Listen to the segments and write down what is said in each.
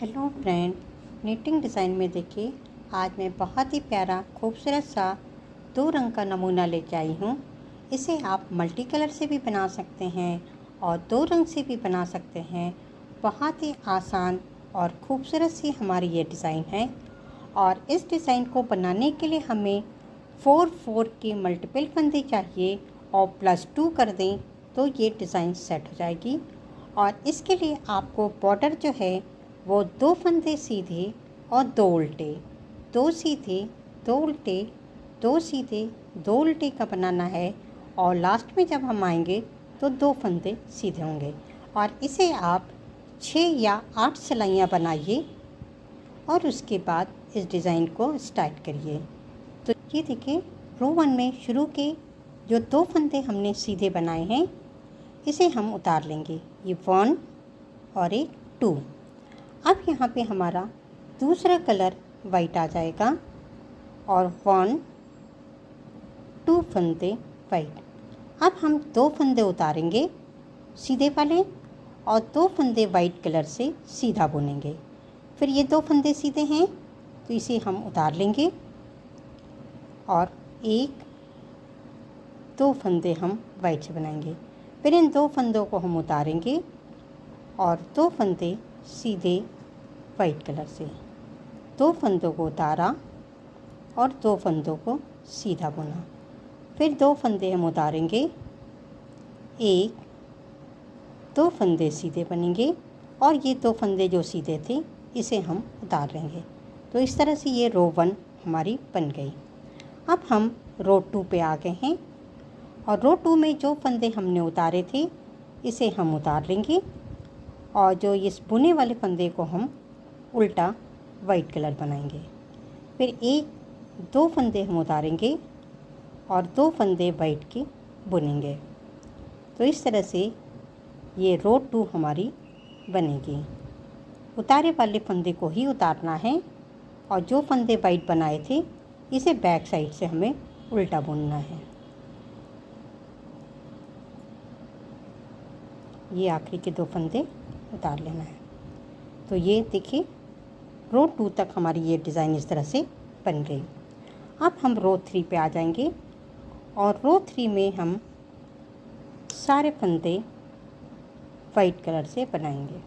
Hello friend, knitting design में देखिए आज मैं बहुत ही प्यारा खूबसूरत सा 2 रंग का नमूना लेके आई हूँ। इसे आप मल्टी कलर से भी बना सकते हैं और 2 रंग से भी बना सकते हैं। बहुत ही आसान और ख़ूबसूरत सी हमारी ये डिज़ाइन है और इस डिज़ाइन को बनाने के लिए हमें 4 के मल्टीपल फंदे चाहिए और +2 कर दें तो ये डिज़ाइन सेट हो जाएगी। और इसके लिए आपको बॉर्डर जो है वो 2 फंदे सीधे और 2 उल्टे, 2 सीधे 2 उल्टे, 2 सीधे 2 उल्टे का बनाना है और लास्ट में जब हम आएंगे तो 2 फंदे सीधे होंगे। और इसे आप 6 या 8 सिलाइयाँ बनाइए और उसके बाद इस डिज़ाइन को स्टार्ट करिए। तो ये देखिए रो 1 में शुरू के जो 2 फंदे हमने सीधे बनाए हैं इसे हम उतार लेंगे। ये 1 और एक 2। अब यहाँ पे हमारा दूसरा कलर वाइट आ जाएगा और 1 2 फंदे वाइट। अब हम 2 फंदे उतारेंगे सीधे वाले और 2 फंदे वाइट कलर से सीधा बुनेंगे। फिर ये 2 फंदे सीधे हैं तो इसे हम उतार लेंगे और 2 फंदे हम वाइट से बनाएंगे। फिर इन 2 फंदों को हम उतारेंगे और 2 फंदे सीधे वाइट कलर से, 2 फंदों को उतारा और 2 फंदों को सीधा बुना। फिर 2 फंदे हम उतारेंगे, 2 फंदे सीधे बनेंगे और ये 2 फंदे जो सीधे थे इसे हम उतार लेंगे। तो इस तरह से ये रो 1 हमारी बन गई। अब हम रो 2 पे आ गए हैं और रो 2 में जो फंदे हमने उतारे थे इसे हम उतार लेंगे और जो इस बुने वाले फंदे को हम उल्टा वाइट कलर बनाएंगे। फिर 2 फंदे हम उतारेंगे और 2 फंदे वाइट के बुनेंगे। तो इस तरह से ये रो 2 हमारी बनेगी। उतारे वाले फंदे को ही उतारना है और जो फंदे वाइट बनाए थे इसे बैक साइड से हमें उल्टा बुनना है। ये आखिरी के 2 फंदे उतार लेना है। तो ये देखिए रो 2 तक हमारी ये डिज़ाइन इस तरह से बन गई। अब हम रो 3 पे आ जाएंगे और रो 3 में हम सारे फंदे वाइट कलर से बनाएंगे।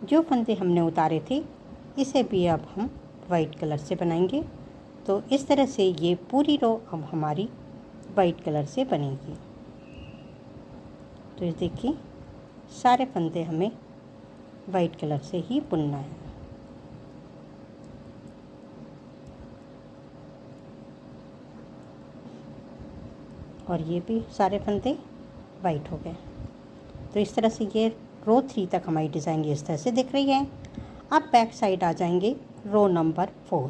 जो फंदे हमने उतारे थे इसे भी अब हम वाइट कलर से बनाएंगे। तो इस तरह से ये पूरी रो अब हमारी वाइट कलर से बनेगी। तो इस देखिए सारे फंदे हमें वाइट कलर से ही बुनना है। और ये भी सारे फंदे वाइट हो गए। तो इस तरह से ये रो 3 तक हमारी डिज़ाइन इस तरह से दिख रही है। अब बैक साइड आ जाएंगे रो नंबर 4।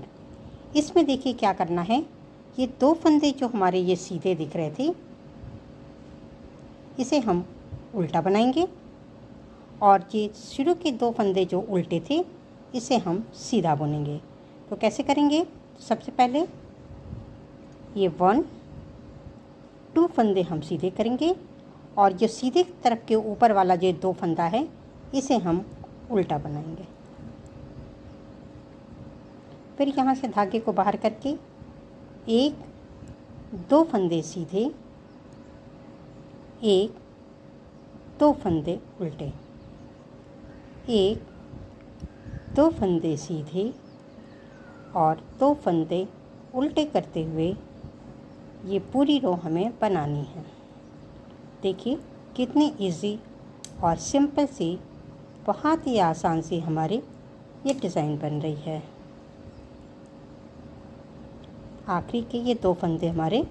इसमें देखिए क्या करना है, ये 2 फंदे जो हमारे ये सीधे दिख रहे थे इसे हम उल्टा बनाएंगे और ये शुरू के 2 फंदे जो उल्टे थे इसे हम सीधा बुनेंगे। तो कैसे करेंगे, सबसे पहले ये 1 2 फंदे हम सीधे करेंगे और जो सीधे तरफ के ऊपर वाला जो 2 फंदा है इसे हम उल्टा बनाएंगे। फिर यहाँ से धागे को बाहर करके 2 फंदे सीधे, 2 फंदे उल्टे, 2 फंदे सीधे और 2 फंदे उल्टे करते हुए ये पूरी रो हमें बनानी है। देखिए कितनी इजी और सिंपल सी, बहुत ही आसान सी हमारी ये डिज़ाइन बन रही है। आखिरी के ये 2 फंदे हमारे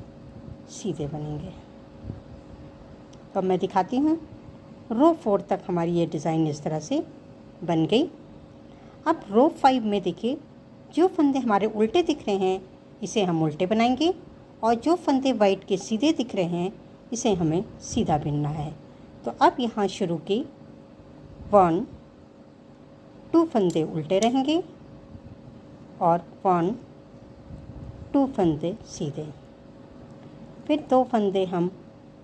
सीधे बनेंगे। तो मैं दिखाती हूँ। रो 4 तक हमारी ये डिज़ाइन इस तरह से बन गई। अब रो 5 में देखिए जो फंदे हमारे उल्टे दिख रहे हैं इसे हम उल्टे बनाएंगे और जो फंदे वाइट के सीधे दिख रहे हैं इसे हमें सीधा बुनना है। तो अब यहाँ शुरू के 1 2 फंदे उल्टे रहेंगे और 1 2 फंदे सीधे। फिर 2 फंदे हम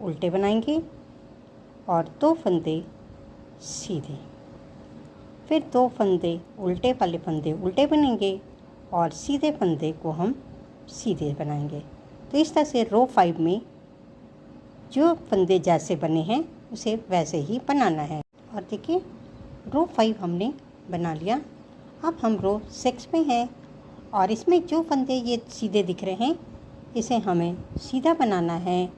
उल्टे बनाएंगे और 2 फंदे सीधे। फिर 2 फंदे उल्टे वाले फंदे उल्टे बनेंगे और सीधे फंदे को हम सीधे बनाएंगे। तो इस तरह से रो 5 में जो फंदे जैसे बने हैं उसे वैसे ही बनाना है। और देखिए रो 5 हमने बना लिया। अब हम रो 6 में हैं और इसमें जो फंदे ये सीधे दिख रहे हैं इसे हमें सीधा बनाना है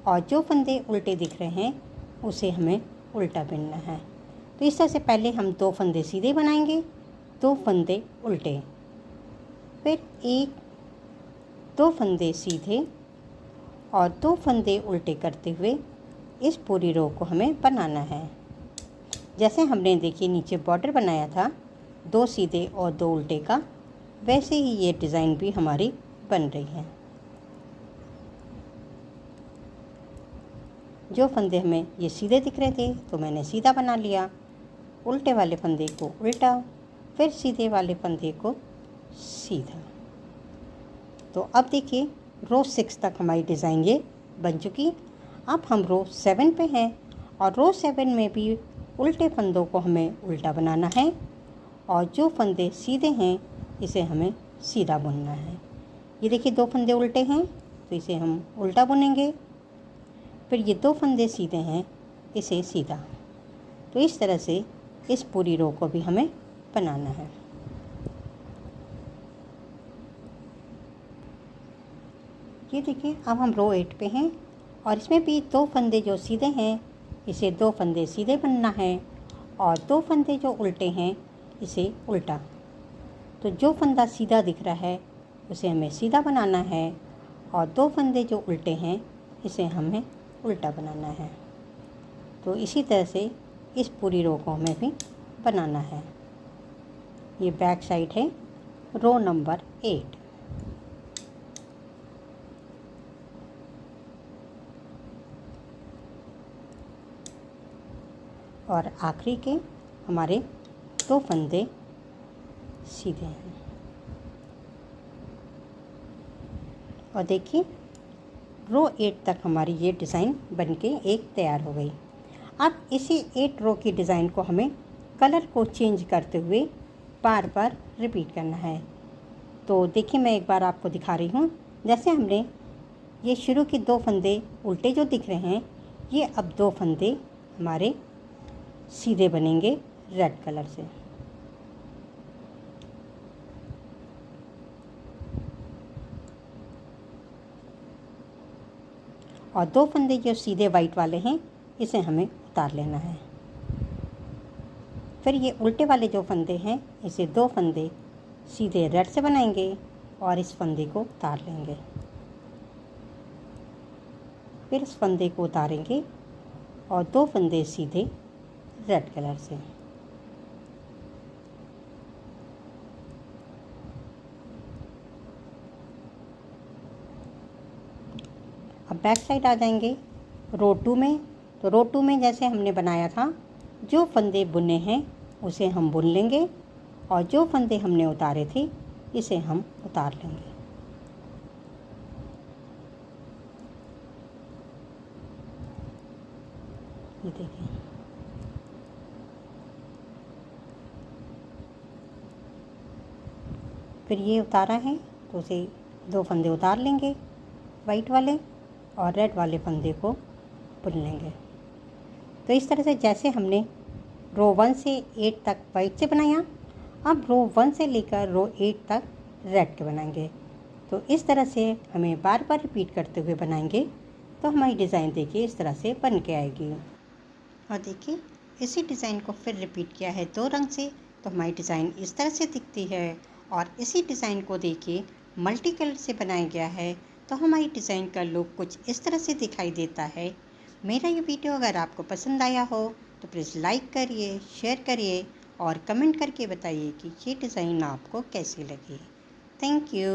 और जो फंदे उल्टे दिख रहे हैं उसे हमें उल्टा बुनना है। तो इस तरह से पहले हम 2 फंदे सीधे बनाएंगे, 2 फंदे उल्टे, फिर 2 फंदे सीधे और 2 फंदे उल्टे करते हुए इस पूरी रो को हमें बनाना है। जैसे हमने देखिए नीचे बॉर्डर बनाया था 2 सीधे और 2 उल्टे का, वैसे ही ये डिज़ाइन भी हमारी बन रही है। जो फंदे हमें ये सीधे दिख रहे थे तो मैंने सीधा बना लिया, उल्टे वाले फंदे को उल्टा, फिर सीधे वाले फंदे को सीधा। तो अब देखिए रो 6 तक हमारी डिज़ाइन ये बन चुकी। अब हम रो 7 पे हैं और रो 7 में भी उल्टे फंदों को हमें उल्टा बनाना है और जो फंदे सीधे हैं इसे हमें सीधा बुनना है। ये देखिए 2 फंदे उल्टे हैं तो इसे हम उल्टा बुनेंगे, फिर ये 2 फंदे सीधे हैं इसे सीधा। तो इस तरह से इस पूरी रो को भी हमें बनाना है। ये देखिए अब हम रो 8 पे हैं और इसमें भी 2 फंदे जो सीधे हैं इसे 2 फंदे सीधे बनना है और 2 फंदे जो उल्टे हैं इसे उल्टा। तो जो फंदा सीधा दिख रहा है उसे हमें सीधा बनाना है और 2 फंदे जो उल्टे हैं इसे हमें उल्टा बनाना है। तो इसी तरह से इस पूरी रो को हमें भी बनाना है। ये बैक साइड है रो नंबर 8। और आखिरी के हमारे 2 फंदे सीधे हैं। और देखिए रो 8 तक हमारी ये डिज़ाइन बनके एक तैयार हो गई। अब इसी 8 रो की डिज़ाइन को हमें कलर को चेंज करते हुए बार बार रिपीट करना है। तो देखिए मैं एक बार आपको दिखा रही हूँ। जैसे हमने ये शुरू के 2 फंदे उल्टे जो दिख रहे हैं ये अब 2 फंदे हमारे सीधे बनेंगे रेड कलर से। और 2 फंदे जो सीधे वाइट वाले हैं इसे हमें उतार लेना है। फिर ये उल्टे वाले जो फंदे हैं इसे 2 फंदे सीधे रेड से बनाएंगे और इस फंदे को उतार लेंगे। फिर इस फंदे को उतारेंगे और 2 फंदे सीधे रेड कलर से। अब बैक साइड आ जाएंगे रो 2 में। तो रो 2 में जैसे हमने बनाया था जो फंदे बुने हैं उसे हम बुन लेंगे और जो फंदे हमने उतारे थे इसे हम उतार लेंगे। ये देखिए फिर ये उतारा है तो उसे 2 फंदे उतार लेंगे वाइट वाले और रेड वाले फंदे को बुन लेंगे। तो इस तरह से जैसे हमने रो 1 से 8 तक वाइट से बनाया, अब रो 1 से लेकर रो 8 तक रेड के बनाएंगे। तो इस तरह से हमें बार बार रिपीट करते हुए बनाएंगे तो हमारी डिज़ाइन देखिए इस तरह से बन के आएगी। और देखिए इसी डिज़ाइन को फिर रिपीट किया है 2 रंग से तो हमारी डिज़ाइन इस तरह से दिखती है। और इसी डिज़ाइन को देखिए मल्टी कलर से बनाया गया है तो हमारी डिज़ाइन का लुक कुछ इस तरह से दिखाई देता है। मेरा ये वीडियो अगर आपको पसंद आया हो तो प्लीज़ लाइक करिए, शेयर करिए और कमेंट करके बताइए कि ये डिज़ाइन आपको कैसी लगी। Thank you.